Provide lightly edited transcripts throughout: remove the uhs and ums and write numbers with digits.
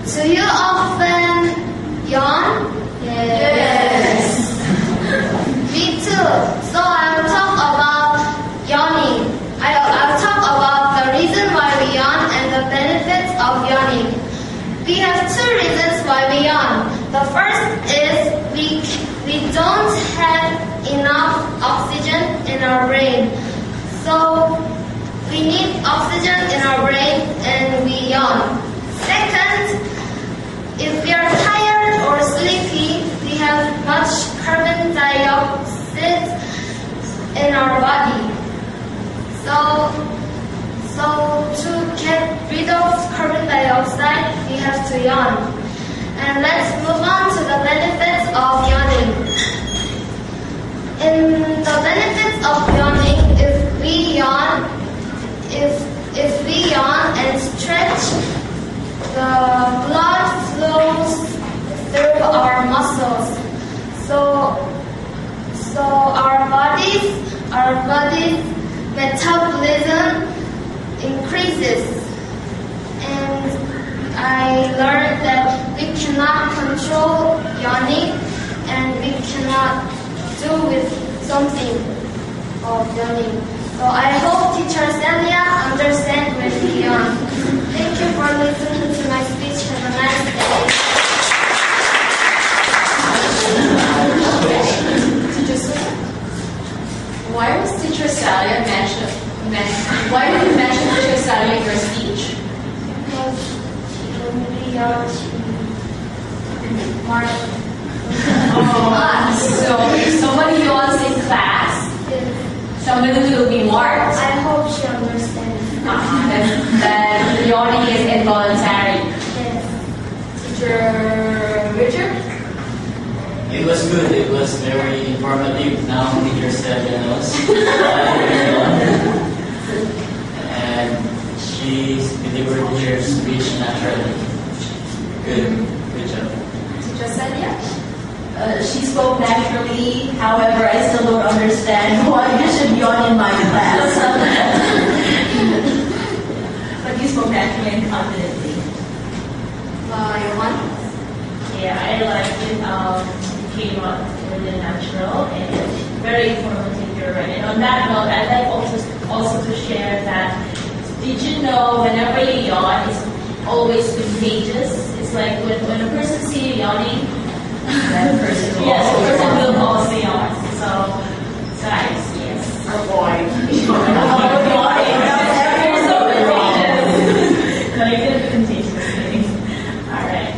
Do you often yawn? Yes. Me too. So I'll talk about yawning. I'll talk about the reason why we yawn and the benefits of yawning. We have two reasons why we yawn. The first is we don't have enough oxygen in our brain. So we need oxygen in our brain and we yawn. Second, if we are tired or sleepy, we have much carbon dioxide in our body. So to get rid of carbon dioxide, we have to yawn. And let's move on to the benefits of yawning. In the benefits of yawning, if we yawn and stretch, the blood flows through our muscles. So our body's metabolism increases. And I learned that we cannot control yawning and we cannot do with something of yawning. So I hope Teacher Celia understands when we yawn. Thank you for listening to my speech. Have a nice day. Teacher Celia? Why was Teacher Celia mentioned? Why did you mention Teacher Celia in your speech? Because when we yawn, she marks. So if somebody yawns in class, somebody will be marked. I hope she understands. Then yawning is involuntary. Yes. Teacher Richard? It was good. It was very informative. Now Teacher Celia knows. And she delivered her speech naturally. Good job. Teacher Celia? She spoke naturally, however, I still don't understand why you should yawn in my class. But you spoke naturally and confidently. You want? Yeah, I like it. It came out really natural and very informative, you're right. And on that note, I'd like also to share that, did you know whenever you yawn, it's always contagious? It's like when a person sees you yawning, that person will also yawn. So, guys, yes. Avoid. Everyone's so contagious. No, you didn't contagious thing. All right.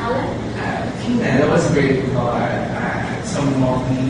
Alan? That was great. Some of me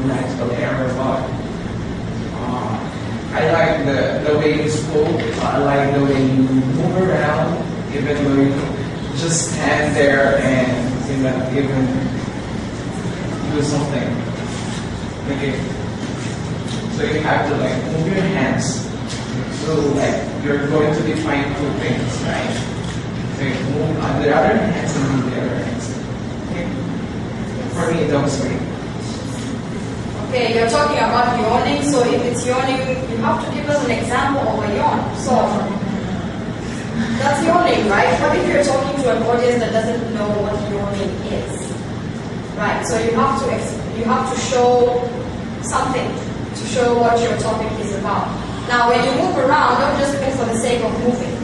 likes the error, but I like the way you spoke. I like the way you move around, even though you just stand there and even do something. Okay. So you have to like move your hands. So like you're going to define two things, right? So you move on the other hands and move the other hands. Okay. For me, that was great. Okay, you're talking about yawning, so if it's yawning, you have to give us an example of a yawn. So that's yawning, right? What if you're talking to an audience that doesn't know what yawning is? Right, so you have to show something to show what your topic is about. Now, when you move around, don't just move for the sake of moving.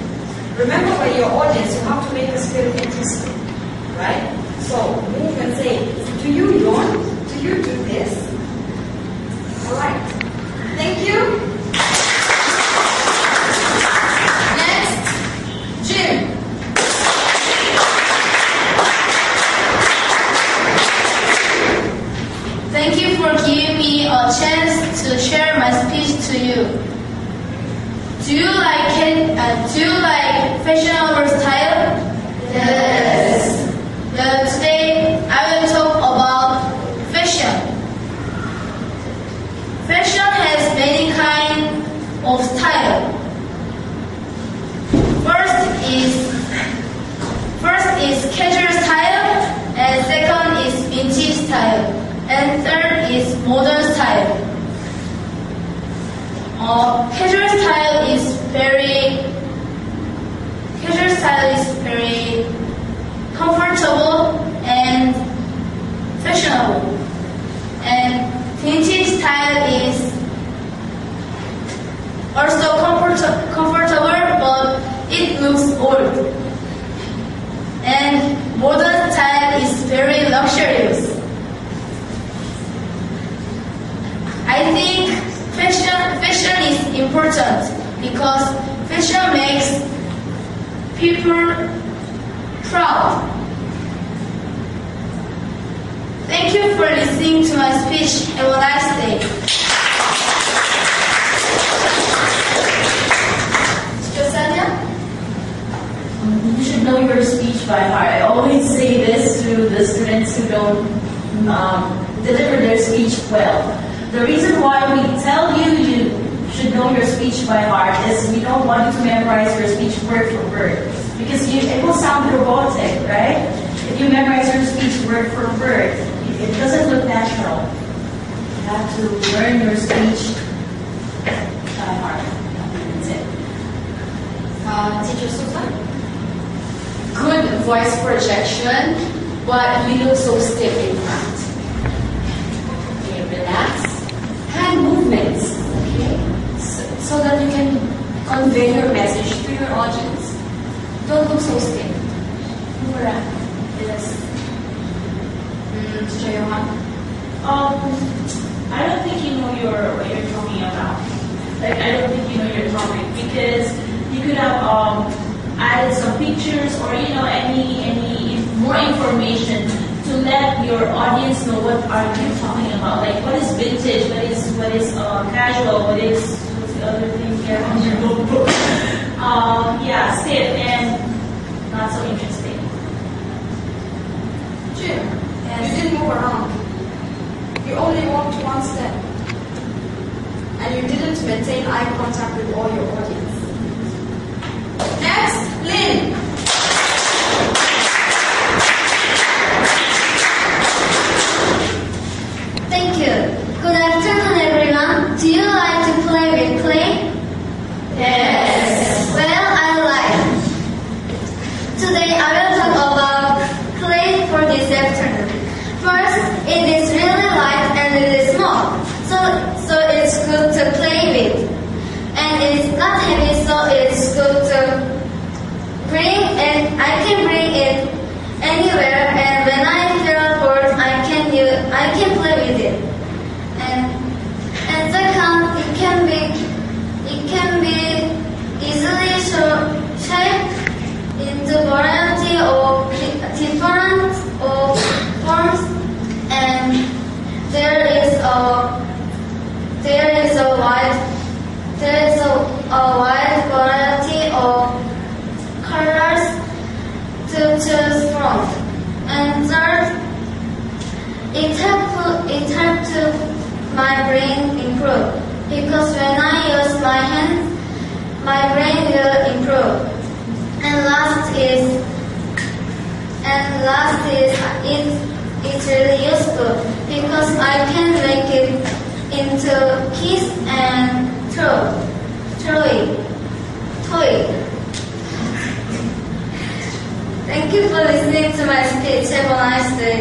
Remember, when your audience, you have to make us feel interesting, right? So move and say, do you yawn? Do you do this? All right. Thank you. Next, Jim. Thank you for giving me a chance to share my speech to you. Do you like it? Do you like fashion over style? Yes. Today I will talk about fashion. Fashion has many kinds of style. First is casual style, and second is vintage style, and third is modern style. Casual style is very because fashion makes people proud. Thank you for listening to my speech. Have a nice day. Celia? You should know your speech by heart. I always say this to the students who don't deliver their speech well. The reason why we tell you you should know your speech by heart is we don't want you to memorize your speech word for word, because it will sound robotic, right? If you memorize your speech word for word, it doesn't look natural. You have to learn your speech by heart. That's it. Teacher Susan? Good voice projection, but you look so stiff in front. Okay, relax. Hand movements, okay? So that you can convey your message to your audience. Don't look so stiff. Move around. Yes. Teacher Johan? I don't think you know what you're talking about. Like, I don't think you know your topic, because you could have added some pictures or any more information to let your audience know what are you talking about. Like, what is vintage, what is casual, what's the other thing here on your notebook? Yeah, stiff and not so interesting. Jim, you didn't move around. You only walked one step. And you didn't maintain eye contact with all your audience. Next, Lynn. Thank you. Good afternoon, everyone. Do you like to play with clay? Yes. Well, I like. Today I will talk about clay for this afternoon. First, it is really light and it is small, so it's good to play with. And it's not heavy, so it's good to bring it. I can bring it anywhere, and when I feel bored, I can play with it. And second, it can be easily shaped into variety of different forms, and there is a wide variety of colors to choose from. And third, it helped to my brain improve, because when I use my hands, my brain will improve. And last is it's really useful, because I can make it into kiss and toy. Thank you for listening to my speech. Have a nice day.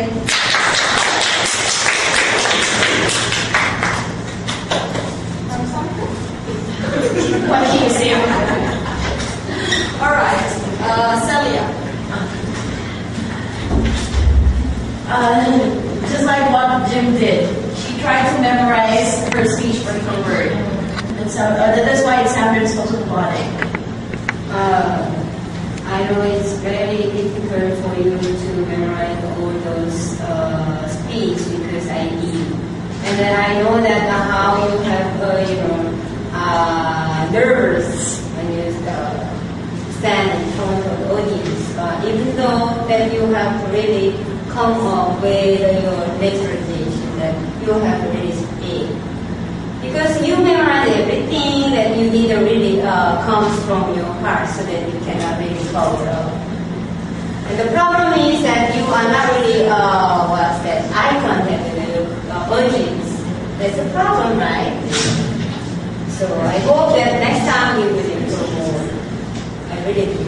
What can you say? All right, Celia. Just like what Jim did, she tried to memorize her speech word for word, and so that's why it sounded so robotic. I know it's very difficult for you to memorize all those speech because I did. And then I know that how you have, nervous when you stand in front of the audience. Even though that you have really come up with your naturalization, that you have really speak. Because you memorize everything that you need really comes from your heart, so that you cannot really cover up. And the problem is that you are not really eye contact with your audience. That's a problem, right? So I hope that next time you will improve more. I really do.